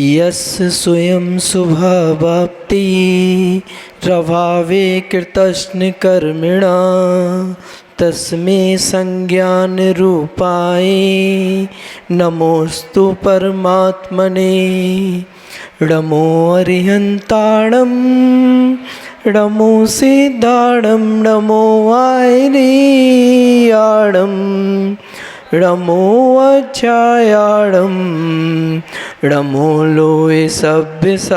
यस्य स्वयं शुभावाप्ति प्रभावे कृतस्न कर्मिणा तस्मै संज्ञान रूपाय नमोस्तु परमात्मने। नमो अरिहंताणं नमो सिद्धाणं नमो आयर्याणं नमो अज्जायाणं नमो लोये सभ्यसाहुणम्।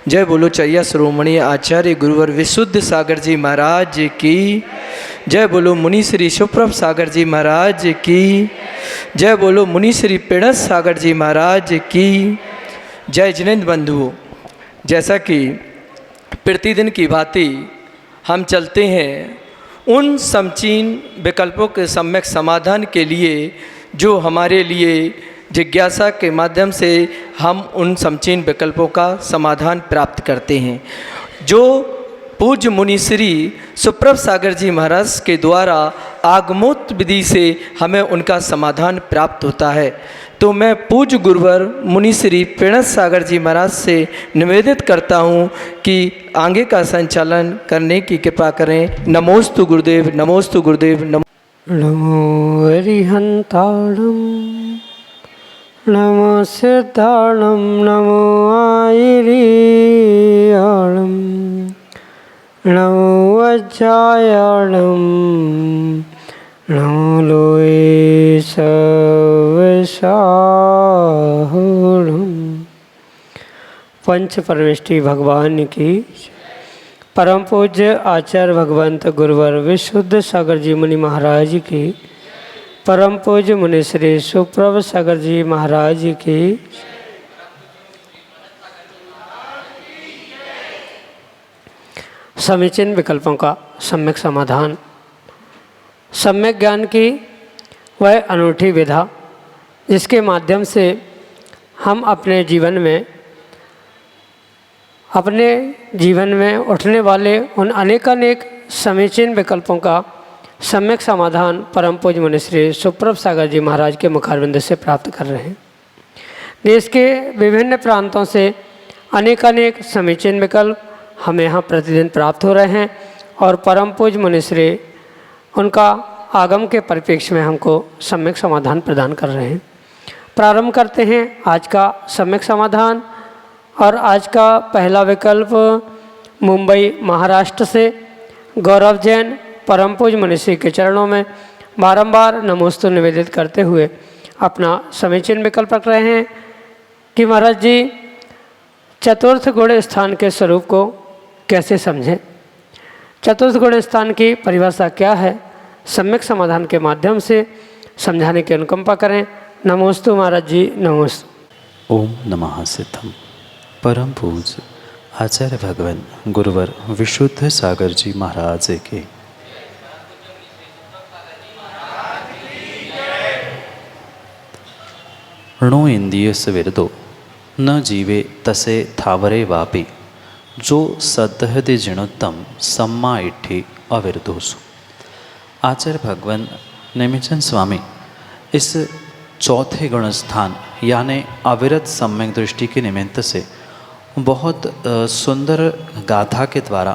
जय बोलो चैया श्रोमणी आचार्य गुरुवर विशुद्ध सागर जी महाराज की जय। बोलो मुनि श्री सुप्रभ सागर जी महाराज की जय। बोलो मुनि श्री पेणस सागर जी महाराज की जय। जिनेंद्र बंधुओं, जैसा कि प्रतिदिन की भांति हम चलते हैं उन समचीन विकल्पों के सम्यक समाधान के लिए जो हमारे लिए जिज्ञासा के माध्यम से हम उन समचीन विकल्पों का समाधान प्राप्त करते हैं, जो पूज्य मुनि श्री सुप्रभ सागर जी महाराज के द्वारा आगमोक्त विधि से हमें उनका समाधान प्राप्त होता है। तो मैं पूज्य गुरुवर मुनि श्री पेणस सागर जी महाराज से निवेदित करता हूँ कि आगे का संचालन करने की कृपा करें। नमोस्तु गुरुदेव, नमोस्तु गुरुदेव। नमो अरिहंताणं नमो सिद्धाणं नमो आयर्याणं नमो अज्जायाणं नमो लोये सभ्यसाहुणम्। पंच परमेष्टि भगवान की परम पूज्य आचार्य भगवंत गुरुवर विशुद्ध सागर जी मुनि महाराज की परम पूज्य मुनि श्री सुप्रभ सागर जी महाराज की समीचीन विकल्पों का सम्यक समाधान। सम्यक ज्ञान की वह अनूठी विधा जिसके माध्यम से हम अपने जीवन में उठने वाले उन अनेकानेक समीचीन विकल्पों का सम्यक समाधान परम पूज्य मुनि श्री सुप्रभ सागर जी महाराज के मुखारविंद से प्राप्त कर रहे हैं। देश के विभिन्न प्रांतों से अनेकानेक समीचीन विकल्प हमें यहाँ प्रतिदिन प्राप्त हो रहे हैं और परम पूज्य मुनि श्री उनका आगम के परिप्रेक्ष्य में हमको सम्यक समाधान प्रदान कर रहे हैं। प्रारंभ करते हैं आज का सम्यक समाधान। और आज का पहला विकल्प मुंबई महाराष्ट्र से गौरव जैन परम पूज्य मुनि श्री के चरणों में बारंबार नमोस्तु निवेदित करते हुए अपना समीचीन विकल्प रख रहे हैं कि महाराज जी चतुर्थ गुण स्थान के स्वरूप को कैसे समझें। चतुर्थ गुण स्थान की परिभाषा क्या है, सम्यक समाधान के माध्यम से समझाने की अनुकंपा करें। नमोस्तु महाराज जी, नमोस्तु। ओम नमः सिद्धम। परम पूज्य आचार्य भगवान गुरुवर विशुद्ध सागर जी महाराज के णो इंद्रिय सविरदो न जीवे तसे थावरे वापि जो सदहदि जिणोत्तम सम्मा इट्ठी अविरदोसु। आचार्य भगवान नेमिचंद स्वामी इस चौथे गुण स्थान यानी अविरत सम्यक दृष्टि के निमित्त से बहुत सुंदर गाथा के द्वारा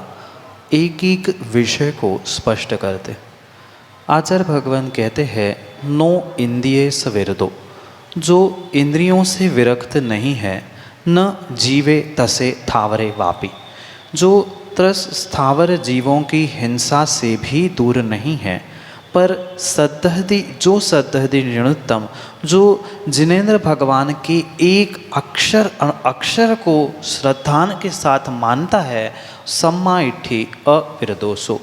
एक एक विषय को स्पष्ट करते। आचार्य भगवान कहते हैं नो इंद्रिय सविरदो, जो इंद्रियों से विरक्त नहीं है, न जीवे तसे थावरे वापी, जो त्रस स्थावर जीवों की हिंसा से भी दूर नहीं है, पर जो सद्धि ऋणोत्तम, जो जिनेंद्र भगवान के एक अक्षर को श्रद्धान के साथ मानता है, सम्मा इट्ठी अविरदोसो,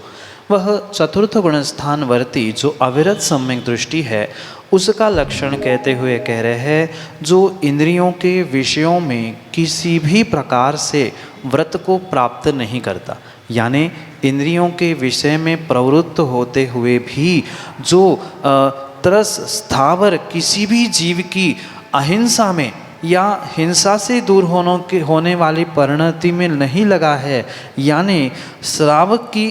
वह चतुर्थ गुण स्थान वर्ती जो अविरत सम्यक दृष्टि है उसका लक्षण कहते हुए कह रहे हैं जो इंद्रियों के विषयों में किसी भी प्रकार से व्रत को प्राप्त नहीं करता, यानी इंद्रियों के विषय में प्रवृत्त होते हुए भी जो तरस स्थावर किसी भी जीव की अहिंसा में या हिंसा से दूर होने वाली परिणति में नहीं लगा है, यानी श्रावक की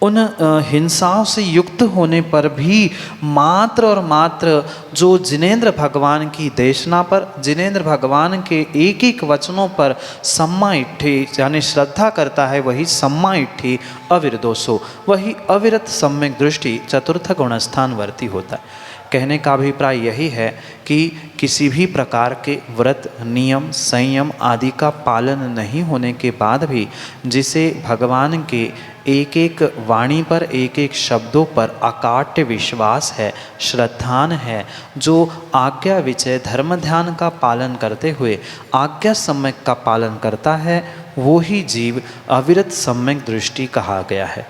उन हिंसाओं से युक्त होने पर भी मात्र और मात्र जो जिनेंद्र भगवान की देशना पर, जिनेंद्र भगवान के एक एक वचनों पर सम्मा इट्ठे यानी श्रद्धा करता है, वही सम्मा इट्ठी अविरदोषो, वही अविरत सम्यक दृष्टि चतुर्थ गुणस्थान वर्ती होता है। कहने का अभिप्राय यही है कि किसी भी प्रकार के व्रत, नियम, संयम आदि का पालन नहीं होने के बाद भी जिसे भगवान के एक एक वाणी पर, एक एक शब्दों पर अकाट्य विश्वास है, श्रद्धान है, जो आज्ञा विचय धर्म ध्यान का पालन करते हुए आज्ञा सम्यक का पालन करता है, वो ही जीव अविरत सम्यक दृष्टि कहा गया है।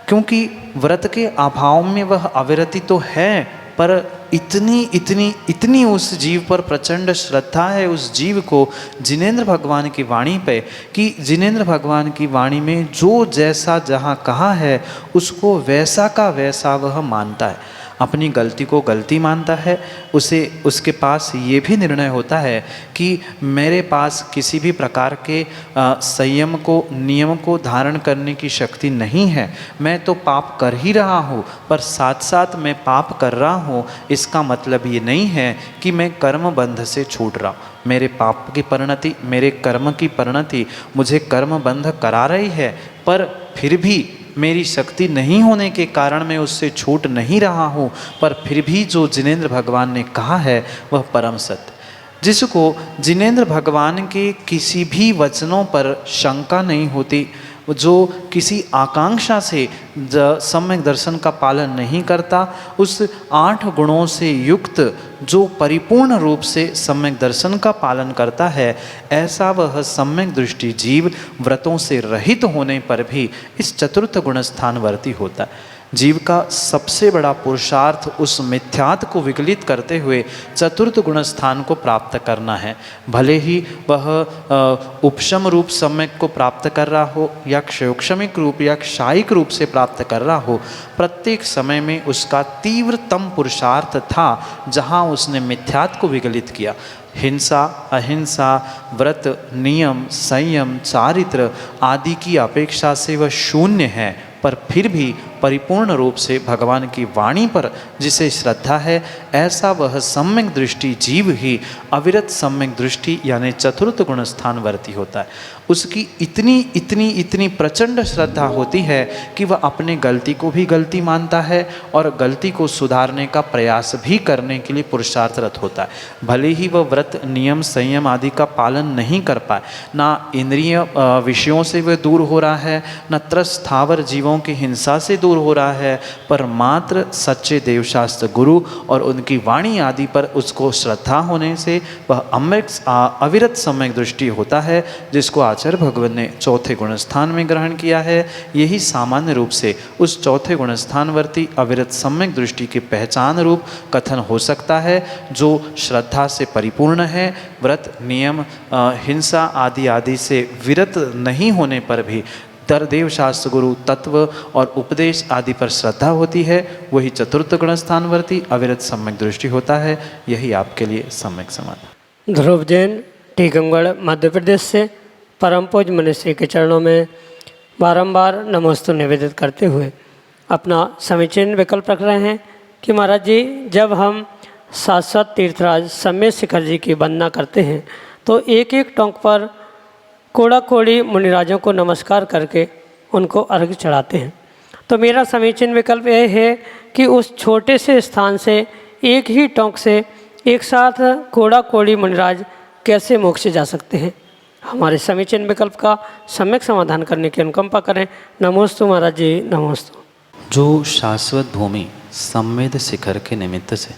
क्योंकि व्रत के अभाव में वह अविरति तो है, पर इतनी उस जीव पर प्रचंड श्रद्धा है, उस जीव को जिनेंद्र भगवान की वाणी पे, कि जिनेंद्र भगवान की वाणी में जो जैसा जहाँ कहा है उसको वैसा का वैसा वह मानता है, अपनी गलती को गलती मानता है। उसे उसके पास ये भी निर्णय होता है कि मेरे पास किसी भी प्रकार के संयम को, नियम को धारण करने की शक्ति नहीं है, मैं तो पाप कर ही रहा हूँ, पर साथ साथ मैं पाप कर रहा हूँ इसका मतलब ये नहीं है कि मैं कर्म बंध से छूट रहा हूँ। मेरे पाप की परिणति, मेरे कर्म की परिणति मुझे कर्म बंध करा रही है, पर फिर भी मेरी शक्ति नहीं होने के कारण मैं उससे छूट नहीं रहा हूँ। पर फिर भी जो जिनेंद्र भगवान ने कहा है वह परम सत्य, जिसको जिनेंद्र भगवान के किसी भी वचनों पर शंका नहीं होती, जो किसी आकांक्षा से सम्यक दर्शन का पालन नहीं करता, उस 8 गुणों से युक्त जो परिपूर्ण रूप से सम्यक दर्शन का पालन करता है, ऐसा वह सम्यक दृष्टि जीव व्रतों से रहित होने पर भी इस चतुर्थ गुणस्थानवर्ती होता है। जीव का सबसे बड़ा पुरुषार्थ उस मिथ्यात को विगलित करते हुए चतुर्थ गुणस्थान को प्राप्त करना है। भले ही वह उपशम रूप सम्यक को प्राप्त कर रहा हो या क्षयोक्षमिक रूप या क्षायिक रूप से प्राप्त कर रहा हो, प्रत्येक समय में उसका तीव्रतम पुरुषार्थ था जहाँ उसने मिथ्यात को विगलित किया। हिंसा, अहिंसा, व्रत, नियम, संयम, चारित्र आदि की अपेक्षा से वह शून्य है, पर फिर भी परिपूर्ण रूप से भगवान की वाणी पर जिसे श्रद्धा है, ऐसा वह सम्यक दृष्टि जीव ही अविरत सम्यक दृष्टि यानी चतुर्थ गुणस्थानवर्ती होता है। उसकी इतनी प्रचंड श्रद्धा होती है कि वह अपने गलती को भी गलती मानता है और गलती को सुधारने का प्रयास भी करने के लिए पुरुषार्थरत होता है। भले ही वह व्रत, नियम, संयम आदि का पालन नहीं कर पाए, ना इंद्रिय विषयों से वह दूर हो रहा है, न त्रस्थावर जीवों की हिंसा से दूर हो रहा है, पर मात्र सच्चे देवशास्त्र गुरु और उनकी वाणी आदि पर उसको श्रद्धा होने से वह अविरत सम्यक दृष्टि होता है, जिसको आचार्य भगवान ने चौथे गुणस्थान में ग्रहण किया है। यही सामान्य रूप से उस चौथे गुणस्थानवर्ती अविरत सम्यक दृष्टि की पहचान रूप कथन हो सकता है, जो श्रद्धा से परिपूर्ण है, व्रत, नियम, हिंसा आदि आदि से विरत नहीं होने पर भी देव शास्त्र गुरु तत्व और उपदेश आदि पर श्रद्धा होती है, वही चतुर्थ गुणस्थानवर्ती अविरत सम्यक दृष्टि होता है। यही आपके लिए सम्यक समाधान। ध्रुव जैन, टीकमगढ़, मध्य प्रदेश से परम पूज्य मनीश्री के चरणों में बारंबार नमोस्तु निवेदित करते हुए अपना समीचीन विकल्प रख रहे हैं कि महाराज जी, जब हम शाश्वत तीर्थराज सम्यक शिखर जी की वंदना करते हैं तो एक एक टोंक पर कोड़ा कोड़ी मुनिराजों को नमस्कार करके उनको अर्घ्य चढ़ाते हैं। तो मेरा समीचीन विकल्प यह है कि उस छोटे से स्थान से एक ही टोंक से एक साथ कोड़ा कोड़ी मुनिराज कैसे मोक्ष जा सकते हैं। हमारे समीचीन विकल्प का सम्यक समाधान करने की अनुकंपा करें। नमोस्तु महाराज जी, नमोस्तु। जो शाश्वत भूमि सम्मेद शिखर के निमित्त से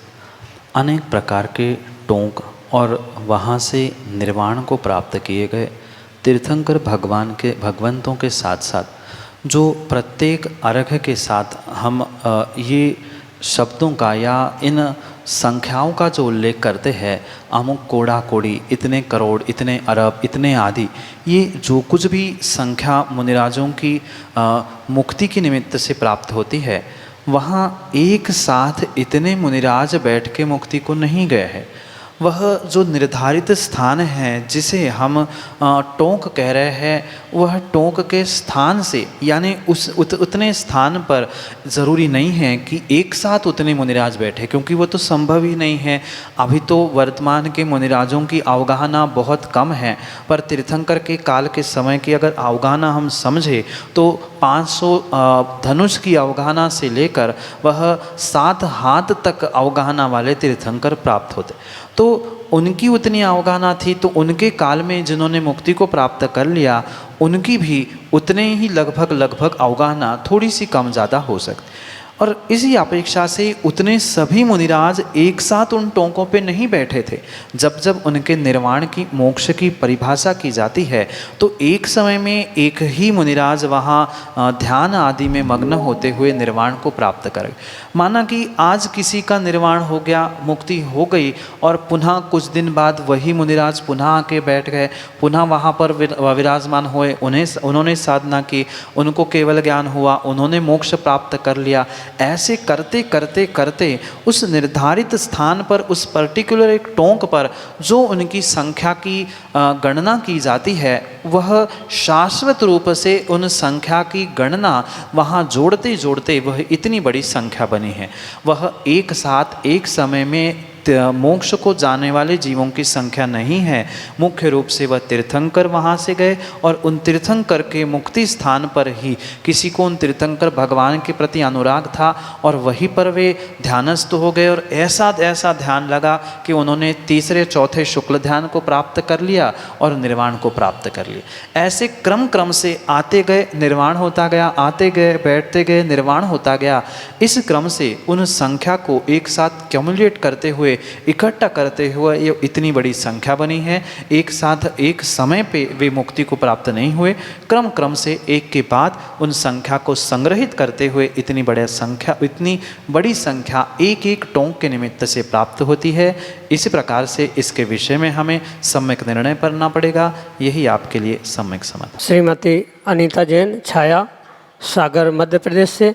अनेक प्रकार के टोंक और वहाँ से निर्वाण को प्राप्त किए गए तीर्थंकर भगवंतों के साथ साथ जो प्रत्येक अर्घ्य के साथ हम ये शब्दों का या इन संख्याओं का जो उल्लेख करते हैं, अमुक कोड़ा कोड़ी, इतने करोड़, इतने अरब, इतने आदि, ये जो कुछ भी संख्या मुनिराजों की मुक्ति के निमित्त से प्राप्त होती है, वहाँ एक साथ इतने मुनिराज बैठ के मुक्ति को नहीं गए हैं। वह जो निर्धारित स्थान है जिसे हम टोंक कह रहे हैं, वह टोंक के स्थान से यानी उतने स्थान पर ज़रूरी नहीं है कि एक साथ उतने मुनिराज बैठे, क्योंकि वो तो संभव ही नहीं है। अभी तो वर्तमान के मुनिराजों की अवगाहना बहुत कम है, पर तीर्थंकर के काल के समय की अगर अवगाहना हम समझे तो 500 धनुष की अवगाहना से लेकर वह 7 हाथ तक अवगाहना वाले तीर्थंकर प्राप्त होते। तो उनकी उतनी अवगाहना थी, तो उनके काल में जिन्होंने मुक्ति को प्राप्त कर लिया उनकी भी उतने ही लगभग अवगाहना थोड़ी सी कम ज़्यादा हो सकती। और इसी अपेक्षा से उतने सभी मुनिराज एक साथ उन टोंकों पे नहीं बैठे थे। जब जब उनके निर्वाण की, मोक्ष की परिभाषा की जाती है तो एक समय में एक ही मुनिराज वहाँ ध्यान आदि में मग्न होते हुए निर्वाण को प्राप्त करे। माना कि आज किसी का निर्वाण हो गया, मुक्ति हो गई, और पुनः कुछ दिन बाद वही मुनिराज पुनः आके बैठ गए, पुनः वहाँ पर विराजमान हुए, उन्होंने साधना की, उनको केवल ज्ञान हुआ, उन्होंने मोक्ष प्राप्त कर लिया। ऐसे करते करते करते उस निर्धारित स्थान पर, उस पर्टिकुलर एक टोंक पर जो उनकी संख्या की गणना की जाती है, वह शाश्वत रूप से उन संख्या की गणना वहाँ जोड़ते जोड़ते वह इतनी बड़ी संख्या बनी है। वह एक साथ एक समय में मोक्ष को जाने वाले जीवों की संख्या नहीं है। मुख्य रूप से वह तीर्थंकर वहाँ से गए और उन तीर्थंकर के मुक्ति स्थान पर ही किसी को उन तीर्थंकर भगवान के प्रति अनुराग था और वहीं पर वे ध्यानस्थ हो गए, और ऐसा ध्यान लगा कि उन्होंने तीसरे चौथे शुक्ल ध्यान को प्राप्त कर लिया और निर्वाण को प्राप्त कर लिया। ऐसे क्रम से आते गए, निर्वाण होता गया, आते गए, बैठते गए, निर्वाण होता गया। इस क्रम से उन संख्या को एक साथ क्यूमुलेट करते हुए, इकट्ठा करते हुए ये इतनी बड़ी संख्या बनी है। एक साथ एक समय पे वे मुक्ति को प्राप्त नहीं हुए, क्रम से एक के बाद उन संख्या को संग्रहित करते हुए इतनी बड़ी संख्या एक एक टोंक के निमित्त से प्राप्त होती है। इसी प्रकार से इसके विषय में हमें सम्यक निर्णय करना पड़ेगा। यही आपके लिए सम्यक समाधान। श्रीमती अनीता जैन, छाया, सागर, मध्य प्रदेश से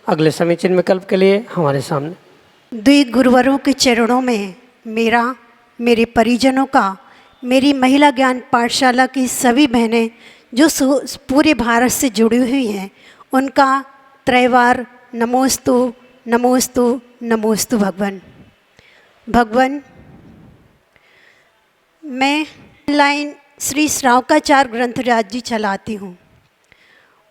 अगले समीचीन विकल्प के लिए हमारे सामने। द्वि गुरुवरों के चरणों में मेरा, मेरे परिजनों का, मेरी महिला ज्ञान पाठशाला की सभी बहनें जो पूरे भारत से जुड़ी हुई हैं, उनका त्रैवार नमोस्तु नमोस्तु नमोस्तु भगवान। भगवान, मैं ऑनलाइन श्री श्रावकाचार्य ग्रंथराज जी चलाती हूँ।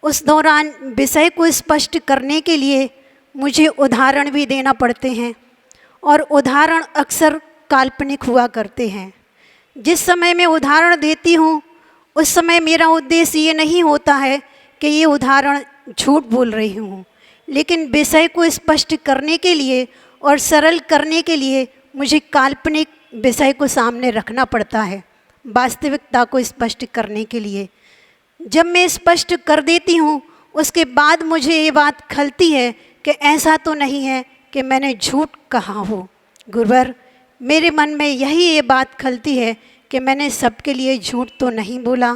उस दौरान विषय को स्पष्ट करने के लिए मुझे उदाहरण भी देना पड़ते हैं, और उदाहरण अक्सर काल्पनिक हुआ करते हैं। जिस समय मैं उदाहरण देती हूँ उस समय मेरा उद्देश्य ये नहीं होता है कि ये उदाहरण झूठ बोल रही हूँ, लेकिन विषय को स्पष्ट करने के लिए और सरल करने के लिए मुझे काल्पनिक विषय को सामने रखना पड़ता है वास्तविकता को स्पष्ट करने के लिए। जब मैं स्पष्ट कर देती हूँ उसके बाद मुझे ये बात खलती है कि ऐसा तो नहीं है कि मैंने झूठ कहा हो। गुरुवर, मेरे मन में यही ये बात खलती है कि मैंने सबके लिए झूठ तो नहीं बोला।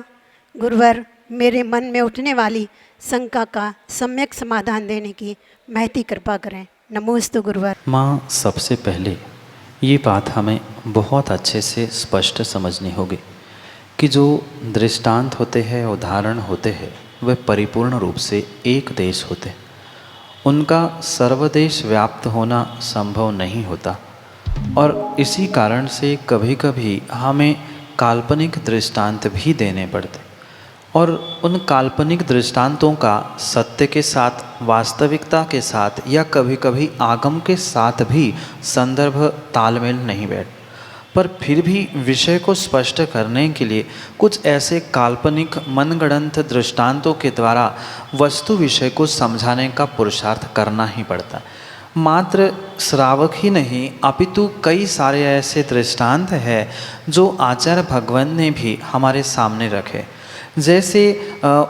गुरुवर, मेरे मन में उठने वाली शंका का सम्यक समाधान देने की महती कृपा करें। नमोस्तु गुरुवर। माँ, सबसे पहले ये बात हमें बहुत अच्छे से स्पष्ट समझनी होगी कि जो दृष्टांत होते हैं, उदाहरण होते हैं, वे परिपूर्ण रूप से एक देश होते हैं। उनका सर्वदेश व्याप्त होना संभव नहीं होता, और इसी कारण से कभी कभी हमें काल्पनिक दृष्टांत भी देने पड़ते, और उन काल्पनिक दृष्टांतों का सत्य के साथ, वास्तविकता के साथ या कभी कभी आगम के साथ भी संदर्भ तालमेल नहीं बैठ। पर फिर भी विषय को स्पष्ट करने के लिए कुछ ऐसे काल्पनिक मनगढ़ंत दृष्टांतों के द्वारा वस्तु विषय को समझाने का पुरुषार्थ करना ही पड़ता। मात्र श्रावक ही नहीं अपितु कई सारे ऐसे दृष्टांत हैं जो आचार्य भगवान ने भी हमारे सामने रखे। जैसे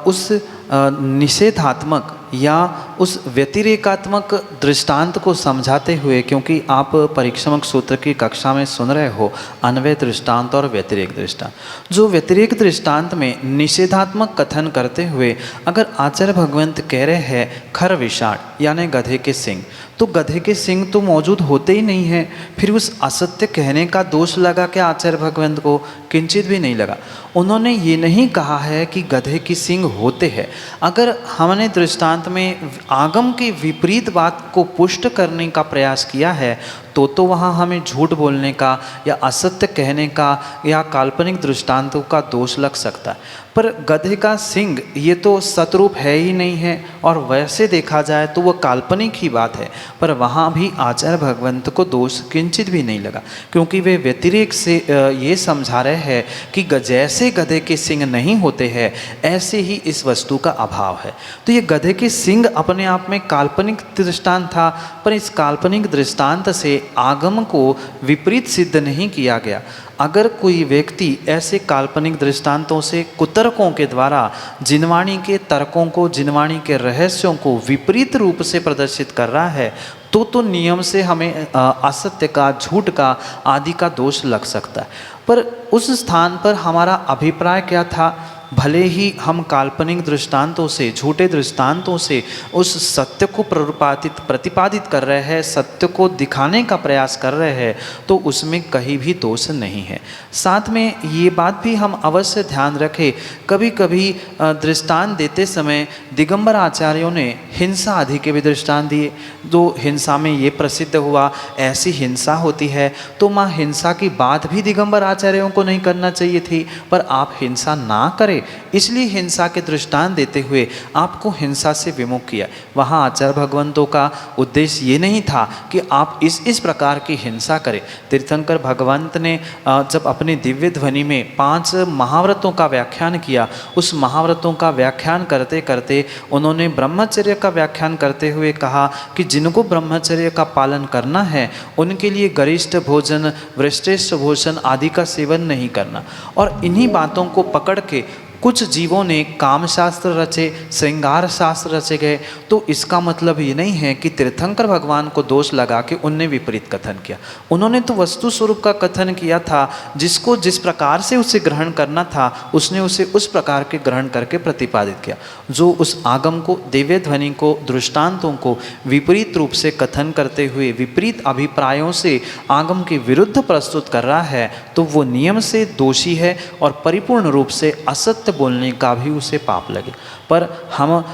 उस निषेधात्मक या उस व्यतिरेकात्मक दृष्टांत को समझाते हुए, क्योंकि आप परीक्षमक सूत्र की कक्षा में सुन रहे हो अन्वय दृष्टांत और व्यतिरेक दृष्टांत, जो व्यतिरेक दृष्टांत में निषेधात्मक कथन करते हुए अगर आचार्य भगवंत कह रहे हैं खर विषाण यानी गधे के सिंग, तो गधे के सिंग तो मौजूद होते ही नहीं हैं, फिर उस असत्य कहने का दोष लगा कि आचार्य भगवंत को किंचित भी नहीं लगा। उन्होंने ये नहीं कहा है कि गधे की सिंग होते हैं। अगर हमने दृष्टांत में आगम की विपरीत बात को पुष्ट करने का प्रयास किया है तो वहाँ हमें झूठ बोलने का या असत्य कहने का या काल्पनिक दृष्टांतों का दोष लग सकता है। पर गधे का सिंग ये तो सतरूप है ही नहीं है, और वैसे देखा जाए तो वह काल्पनिक ही बात है, पर वहाँ भी आचार्य भगवंत को दोष किंचित भी नहीं लगा, क्योंकि वे व्यतिरेक से ये समझा रहे हैं कि जैसे गधे के सिंग नहीं होते हैं ऐसे ही इस वस्तु का अभाव है। तो ये गधे के सिंग अपने आप में काल्पनिक दृष्टांत था, पर इस काल्पनिक दृष्टांत से आगम को विपरीत सिद्ध नहीं किया गया। अगर कोई व्यक्ति ऐसे काल्पनिक दृष्टांतों से कुतर्कों के द्वारा जिनवाणी के तर्कों को, जिनवाणी के रहस्यों को विपरीत रूप से प्रदर्शित कर रहा है तो नियम से हमें असत्य का, झूठ का आदि का दोष लग सकता है। पर उस स्थान पर हमारा अभिप्राय क्या था? भले ही हम काल्पनिक दृष्टांतों से, झूठे दृष्टांतों से उस सत्य को प्रतिपादित कर रहे हैं, सत्य को दिखाने का प्रयास कर रहे हैं, तो उसमें कहीं भी दोष नहीं है। साथ में ये बात भी हम अवश्य ध्यान रखें, कभी कभी दृष्टांत देते समय दिगंबर आचार्यों ने हिंसा आदि के भी दृष्टांत दिए। जो हिंसा में ये प्रसिद्ध हुआ ऐसी हिंसा होती है, तो माँ हिंसा की बात भी दिगंबर आचार्यों को नहीं करना चाहिए थी, पर आप हिंसा ना करें इसलिए हिंसा के दृष्टांत देते हुए आपको हिंसा से विमुख किया। वहाँ आचार्य भगवंतों का उद्देश्य ये नहीं था कि आप इस प्रकार की हिंसा करें। तीर्थंकर भगवंत ने जब अपनी दिव्य ध्वनि में 5 महाव्रतों का व्याख्यान किया, उस महाव्रतों का व्याख्यान करते करते उन्होंने ब्रह्मचर्य का व्याख्यान करते हुए कहा कि जिनको ब्रह्मचर्य का पालन करना है उनके लिए गरिष्ठ भोजन, वृष्टिष्ठ भोजन आदि का सेवन नहीं करना। और इन्हीं बातों को पकड़ के कुछ जीवों ने काम शास्त्र रचे, श्रृंगार शास्त्र रचे गए। तो इसका मतलब ये नहीं है कि तीर्थंकर भगवान को दोष लगा कि उनने विपरीत कथन किया। उन्होंने तो वस्तु स्वरूप का कथन किया था, जिसको जिस प्रकार से उसे ग्रहण करना था उसने उसे उस प्रकार के ग्रहण करके प्रतिपादित किया। जो उस आगम को, दिव्य ध्वनि को, दृष्टांतों को विपरीत रूप से कथन करते हुए विपरीत अभिप्रायों से आगम के विरुद्ध प्रस्तुत कर रहा है, तो वो नियम से दोषी है और परिपूर्ण रूप से असत्य बोलने का भी उसे पाप लगे। पर हम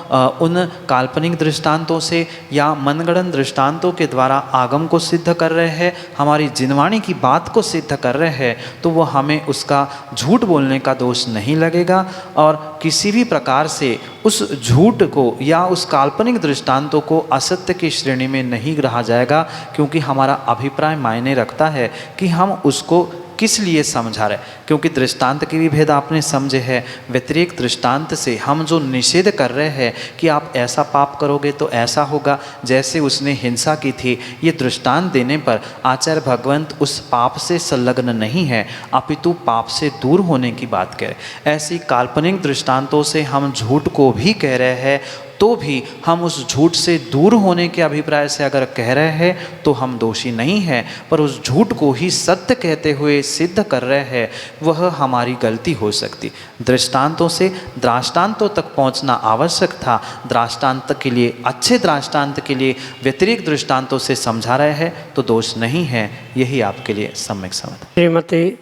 उन काल्पनिक दृष्टांतों से या मनगढ़ंत दृष्टांतों के द्वारा आगम को सिद्ध कर रहे हैं, हमारी जिनवाणी की बात को सिद्ध कर रहे हैं, तो वो हमें उसका झूठ बोलने का दोष नहीं लगेगा और किसी भी प्रकार से उस झूठ को या उस काल्पनिक दृष्टांतों को असत्य की श्रेणी में नहीं रहा जाएगा, क्योंकि हमारा अभिप्राय मायने रखता है कि हम उसको किस लिए समझा रहे। क्योंकि दृष्टांत के भी भेद आपने समझे हैं। व्यतिरेक दृष्टांत से हम जो निषेध कर रहे हैं कि आप ऐसा पाप करोगे तो ऐसा होगा, जैसे उसने हिंसा की थी, ये दृष्टांत देने पर आचार्य भगवंत उस पाप से संलग्न नहीं है, अपितु पाप से दूर होने की बात कह रहे। ऐसी काल्पनिक दृष्टांतों से हम झूठ को भी कह रहे हैं, तो भी हम उस झूठ से दूर होने के अभिप्राय से अगर कह रहे हैं तो हम दोषी नहीं हैं, पर उस झूठ को ही सत्य कहते हुए सिद्ध कर रहे हैं, वह हमारी गलती हो सकती। दृष्टांतों से दृष्टांतों तक पहुंचना आवश्यक था। दृष्टांत के लिए, अच्छे दृष्टांत के लिए व्यतिरिक्त दृष्टांतों से समझा रहे हैं तो दोष नहीं है। यही आपके लिए सम्यक समाधान। श्रीमती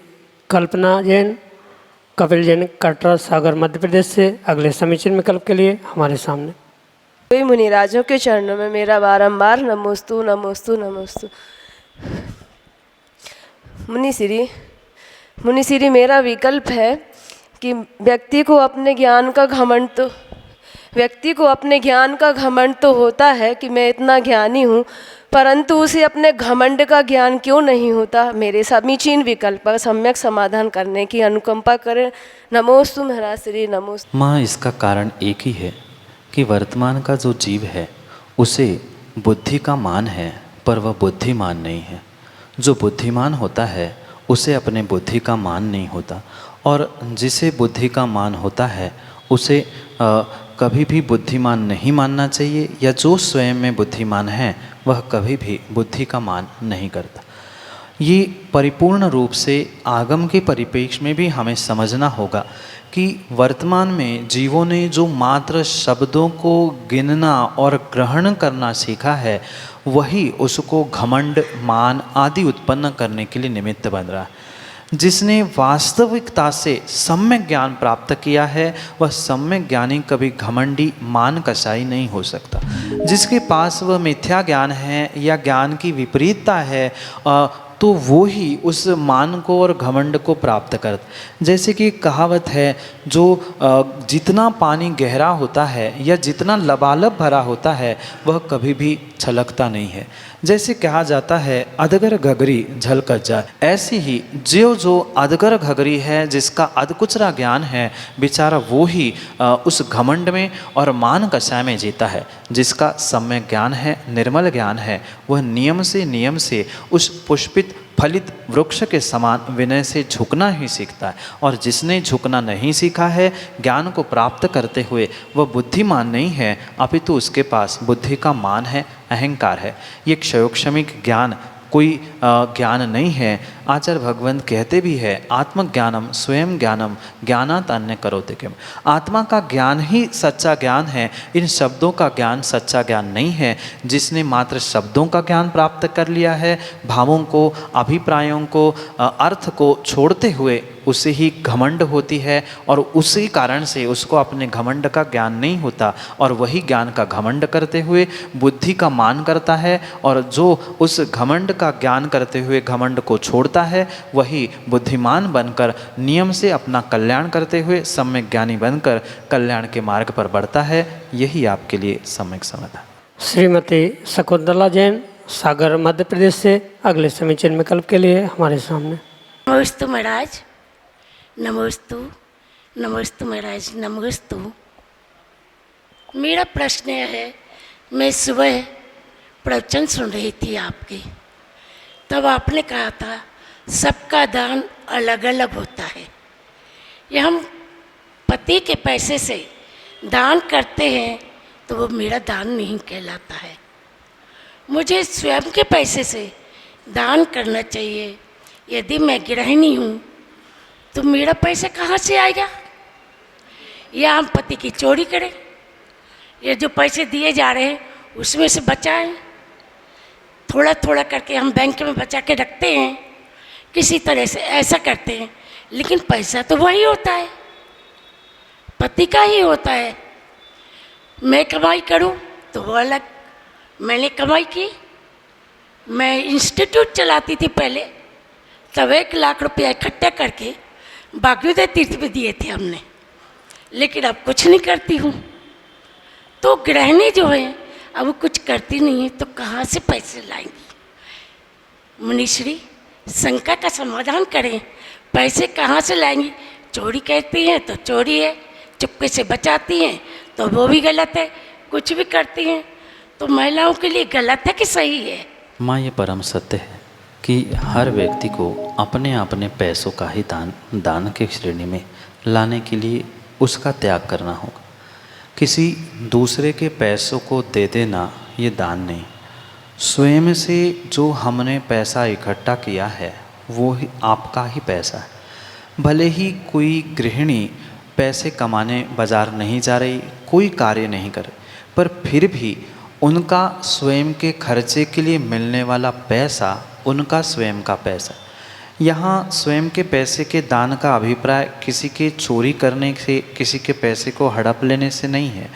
कल्पना जैन, कपिल जैन, कटरा सागर मध्य प्रदेश से अगले समीचीन विकल्प के लिए हमारे सामने। कोई मुनिराजों के चरणों में मेरा बारंबार नमोस्तु नमोस्तु नमोस्तु। मुनिश्री, मेरा विकल्प है कि व्यक्ति को अपने ज्ञान का घमंड तो होता है कि मैं इतना ज्ञानी हूँ, परंतु उसे अपने घमंड का ज्ञान क्यों नहीं होता। मेरे समीचीन विकल्प का सम्यक समाधान करने की अनुकंपा करें। नमोस्तु महाराज श्री नमोस्तु। माँ, इसका कारण एक ही है कि वर्तमान का जो जीव है उसे बुद्धि का मान है, पर वह बुद्धिमान नहीं है। जो बुद्धिमान होता है उसे अपने बुद्धि का मान नहीं होता, और जिसे बुद्धि का मान होता है उसे कभी भी बुद्धिमान नहीं मानना चाहिए, या जो स्वयं में बुद्धिमान है वह कभी भी बुद्धि का मान नहीं करता। ये परिपूर्ण रूप से आगम के परिप्रेक्ष्य में भी हमें समझना होगा कि वर्तमान में जीवों ने जो मात्र शब्दों को गिनना और ग्रहण करना सीखा है, वही उसको घमंड, मान आदि उत्पन्न करने के लिए निमित्त बन रहा है। जिसने वास्तविकता से सम्यक ज्ञान प्राप्त किया है, वह सम्यक ज्ञानी कभी घमंडी, मान कसाई नहीं हो सकता। जिसके पास वह मिथ्या ज्ञान है या ज्ञान की विपरीतता है, तो वो ही उस मान को और घमंड को प्राप्त करता। जैसे कि कहावत है, जो जितना पानी गहरा होता है या जितना लबालब भरा होता है, वह कभी भी छलकता नहीं है। जैसे कहा जाता है, अधगर घगरी झलकत जाए, ऐसी ही जो अधगर घगरी है, जिसका अधकुचरा ज्ञान है, बेचारा वो ही उस घमंड में और मान कषाय में जीता है। जिसका सम्यक ज्ञान है, निर्मल ज्ञान है, वह नियम से उस पुष्पित फलित वृक्ष के समान विनय से झुकना ही सीखता है। और जिसने झुकना नहीं सीखा है, ज्ञान को प्राप्त करते हुए वह बुद्धिमान नहीं है, अपितु उसके पास बुद्धि का मान है, अहंकार है। ये क्षयोक्षमिक ज्ञान कोई ज्ञान नहीं है। आचार्य भगवंत कहते भी है, आत्मज्ञानम स्वयं ज्ञानम ज्ञानात अन्य करोति किम। आत्मा का ज्ञान ही सच्चा ज्ञान है, इन शब्दों का ज्ञान सच्चा ज्ञान नहीं है। जिसने मात्र शब्दों का ज्ञान प्राप्त कर लिया है, भावों को, अभिप्रायों को, अर्थ को छोड़ते हुए उसे ही घमंड होती है, और उसी कारण से उसको अपने घमंड का ज्ञान नहीं होता, और वही ज्ञान का घमंड करते हुए बुद्धि का मान करता है। और जो उस घमंड का ज्ञान करते हुए घमंड को छोड़ता है, वही बुद्धिमान बनकर नियम से अपना कल्याण करते हुए सम्यक ज्ञानी बनकर कल्याण के मार्ग पर बढ़ता है। यही आपके लिए सम्यक समाधान। श्रीमती शकुंतला जैन, सागर, मध्य प्रदेश से अगले समीचीन विकल्प के लिए हमारे सामने। नमोस्तु महाराज, नमोस्तु, नमोस्तु महाराज, नमोस्तु। मेरा प्रश्न है, मैं सुबह प्रवचन सुन रही थी आपके, तब आपने कहा था सबका दान अलग अलग होता है। ये हम पति के पैसे से दान करते हैं तो वो मेरा दान नहीं कहलाता है। मुझे स्वयं के पैसे से दान करना चाहिए। यदि मैं गृहिणी हूँ तो मेरा पैसा कहाँ से आएगा? या हम पति की चोरी करें? ये जो पैसे दिए जा रहे हैं उसमें से बचाएं। थोड़ा थोड़ा करके हम बैंक में बचा के रखते हैं, किसी तरह से ऐसा करते हैं, लेकिन पैसा तो वही होता है, पति का ही होता है। मैं कमाई करूं तो वो अलग। मैंने कमाई की, मैं इंस्टीट्यूट चलाती थी पहले, तब 1 लाख रुपया इकट्ठा करके बागुदे तीर्थ में दिए थे हमने, लेकिन अब कुछ नहीं करती हूँ। तो गृहिणी जो है अब वो कुछ करती नहीं है, तो कहाँ से पैसे लाएंगी? मुनीश्री, शंका का समाधान करें, पैसे कहाँ से लाएंगी? चोरी कहती हैं तो चोरी है, चुपके से बचाती हैं तो वो भी गलत है, कुछ भी करती हैं तो महिलाओं के लिए गलत है कि सही है? माँ, ये परम सत्य है कि हर व्यक्ति को अपने अपने पैसों का ही दान की श्रेणी में लाने के लिए उसका त्याग करना होगा। किसी दूसरे के पैसों को दे देना ये दान नहीं। स्वयं से जो हमने पैसा इकट्ठा किया है वो ही आपका ही पैसा है। भले ही कोई गृहिणी पैसे कमाने बाजार नहीं जा रही, कोई कार्य नहीं करे, पर फिर भी उनका स्वयं के खर्चे के लिए मिलने वाला पैसा उनका स्वयं का पैसा। यहाँ स्वयं के पैसे के दान का अभिप्राय किसी के चोरी करने से, किसी के पैसे को हड़प लेने से नहीं है,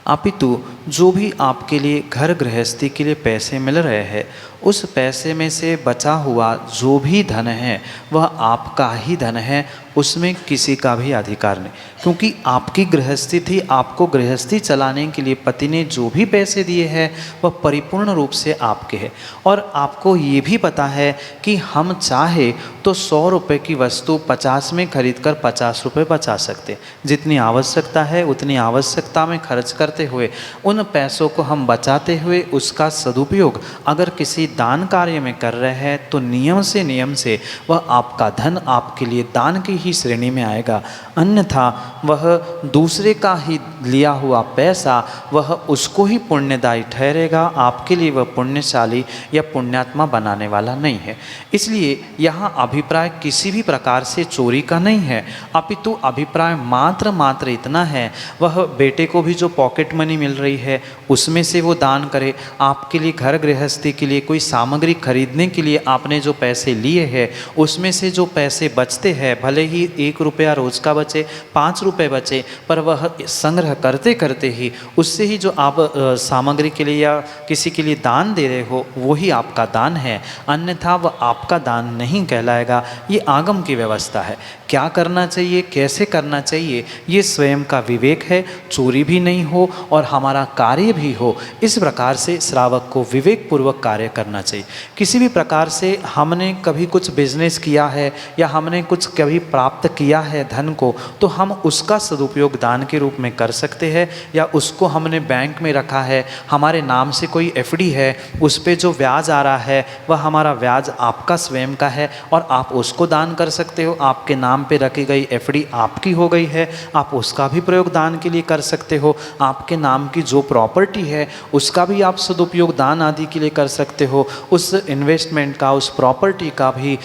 अपितु जो भी आपके लिए घर गृहस्थी के लिए पैसे मिल रहे हैं, उस पैसे में से बचा हुआ जो भी धन है वह आपका ही धन है, उसमें किसी का भी अधिकार नहीं। क्योंकि आपकी गृहस्थी थी, आपको गृहस्थी चलाने के लिए पति ने जो भी पैसे दिए हैं वह परिपूर्ण रूप से आपके हैं। और आपको ये भी पता है कि हम चाहे तो 100 रुपये की वस्तु 50 में खरीद कर 50 रुपये बचा सकते। जितनी आवश्यकता है उतनी आवश्यकता में खर्च करते हुए, उन पैसों को हम बचाते हुए उसका सदुपयोग अगर किसी दान कार्य में कर रहे हैं तो नियम से वह आपका धन आपके लिए दान की ही श्रेणी में आएगा, अन्यथा वह दूसरे का ही लिया हुआ पैसा वह उसको ही पुण्यदायी ठहरेगा, आपके लिए वह पुण्यशाली या पुण्यात्मा बनाने वाला नहीं है। इसलिए यहाँ अभिप्राय किसी भी प्रकार से चोरी का नहीं है, अपितु अभिप्राय मात्र इतना है, वह बेटे को भी जो पॉकेट मनी मिल रही है उसमें से वो दान करे। आपके लिए घर गृहस्थी के लिए कोई सामग्री खरीदने के लिए आपने जो पैसे लिए हैं उसमें से जो पैसे बचते हैं, भले ही 1 रुपया रोज का बचे, 5 रुपये बचे, पर वह संग्रह करते करते ही उससे ही जो आप सामग्री के लिए या किसी के लिए दान दे रहे हो वही आपका दान है, अन्यथा वह आपका दान नहीं कहलाएगा। ये आगम की व्यवस्था है। क्या करना चाहिए, कैसे करना चाहिए, ये स्वयं का विवेक है। चोरी भी नहीं हो और हमारा कार्य भी हो, इस प्रकार से श्रावक को विवेक पूर्वक कार्य करना चाहिए। किसी भी प्रकार से हमने कभी कुछ बिजनेस किया है या हमने कुछ कभी प्राप्त किया है धन को, तो हम उसका सदुपयोग दान के रूप में कर सकते हैं, या उसको हमने बैंक में रखा है, हमारे नाम से कोई एफडी है, उस पे जो ब्याज आ रहा है वह हमारा ब्याज आपका स्वयं का है और आप उसको दान कर सकते हो। आपके नाम पे रखी गई एफडी आपकी हो गई है, आप उसका भी प्रयोग दान के लिए कर सकते हो। आपके नाम की जो प्रॉपर्टी है उसका भी आप सदुपयोग दान आदि के लिए कर सकते हो। उस इन्वेस्टमेंट का, उस प्रॉपर्टी का भी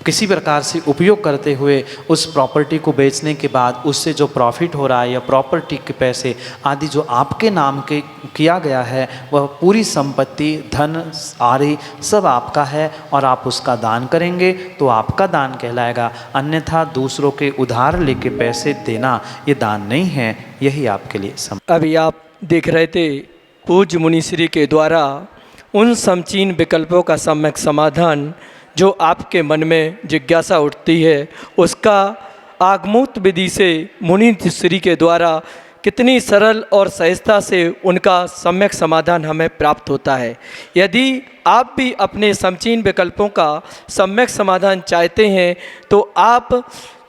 किसी प्रकार से उपयोग करते हुए उस प्रॉपर्टी को बेचने के बाद उससे जो प्रॉफिट हो रहा है या प्रॉपर्टी के पैसे आदि जो आपके नाम के किया गया है, वह पूरी संपत्ति, धन आदि सब आपका है और आप उसका दान करेंगे तो आपका दान कहलाएगा। अन्यथा दूसरों के उधार लेके पैसे देना ये दान नहीं है। यही आपके लिए अभी आप देख रहे थे पूज्य मुनिश्री के द्वारा उन समचीन विकल्पों का सम्यक समाधान जो आपके मन में जिज्ञासा उठती है, उसका आगमूत विधि से मुनि श्री के द्वारा कितनी सरल और सहजता से उनका सम्यक समाधान हमें प्राप्त होता है। यदि आप भी अपने समचीन विकल्पों का सम्यक समाधान चाहते हैं तो आप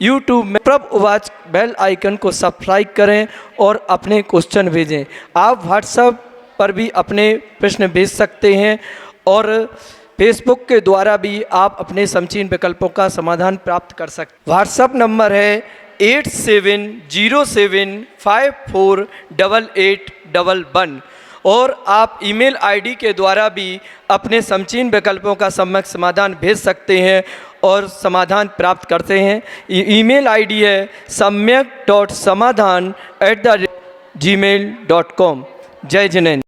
YouTube में प्रभु उवाच बेल आइकन को सब्सक्राइब करें और अपने क्वेश्चन भेजें। आप व्हाट्सएप पर भी अपने प्रश्न भेज सकते हैं और फेसबुक के द्वारा भी आप अपने समचीन विकल्पों का समाधान प्राप्त कर सकते हैं। व्हाट्सएप नंबर है 8707548811 और आप ईमेल आईडी के द्वारा भी अपने समचीन विकल्पों का सम्यक समाधान भेज सकते हैं और समाधान प्राप्त करते हैं। ईमेल आईडी है samyak.samadhan@gmail.com। जय जिनेन्द्र।